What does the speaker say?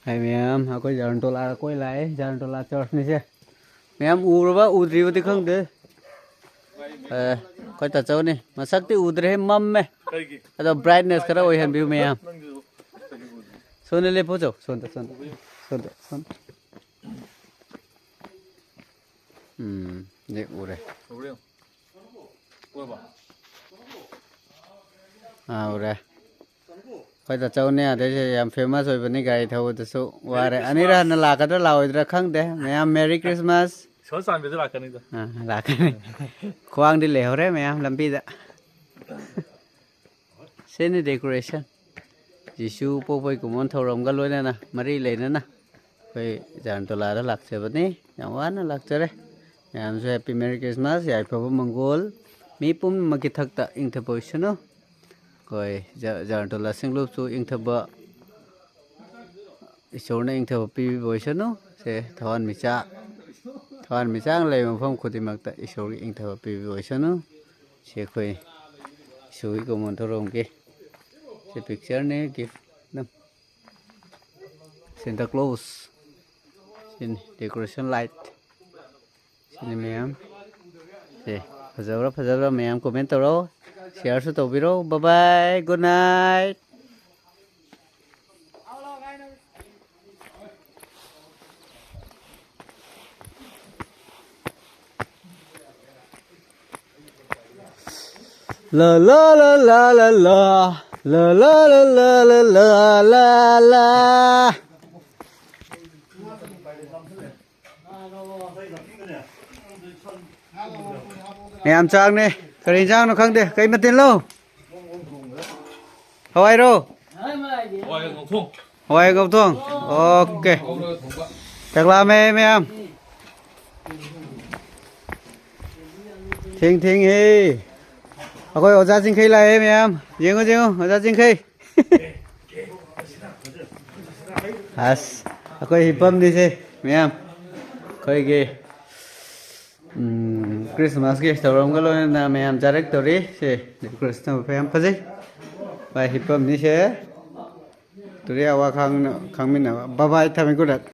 Hai ma'am, aku jalan tol arah koi lai, jalan tol arah church ni sih. Ma'am, udri uti khang deh. Koi tak tahu ni, masak ti udri mam me. Atau brightness kara oi han view ma'am. Sonde le pojo, sonde. Ni udri. Udri. Koi tak tahu ni ada yang famous oi bani gari tahu tu so. Wah, ani dah nalak ada lau itu khang deh. Ma'am, Merry Christmas. Sosan betul lakan itu. Lakan. Kuang di leh hore ma'am, lampi dah. Sini decoration. Jisu popoi kumon thorom galoi na, mari le na. Koi jalan tol ada lak se bani, yang wana lak se re. Ma'am so happy Merry Christmas, yai prabhu mangol. Mi pum makithak ta ing thapoisu no. Koi jalan tol singlup su ing thaba. Isona ing thaba pi boisu no. Se thon micha. Thon micha le mafam khudi makta isori ing thaba pi boisu no. Se koi sui kumon thorom ke. Se picture ne gift nam. Santa Claus. Sini decoration light. Sini ma'am. Se phajabra ma'am comment taro. Share su tobiro. Bye bye. Good night. La la la la la la. La la la la la la la la. Ma'am chang ne. Kari chang no khang de. Kai matin lo. Hawai ro. Hawai ngọc thong. Okay. Chắc là ma'am. Thing hi. Aku oza jingkai lah ma'am. Jengo, oza jingkai. Has. Aku hipam di sini, ma'am. Kau ke Christmas ke storom kalau na ma'am jarak tori se Christmas ma'am pasti. Baik hipam di sini. Tori awak kang min na. Bye bye, thamikulat.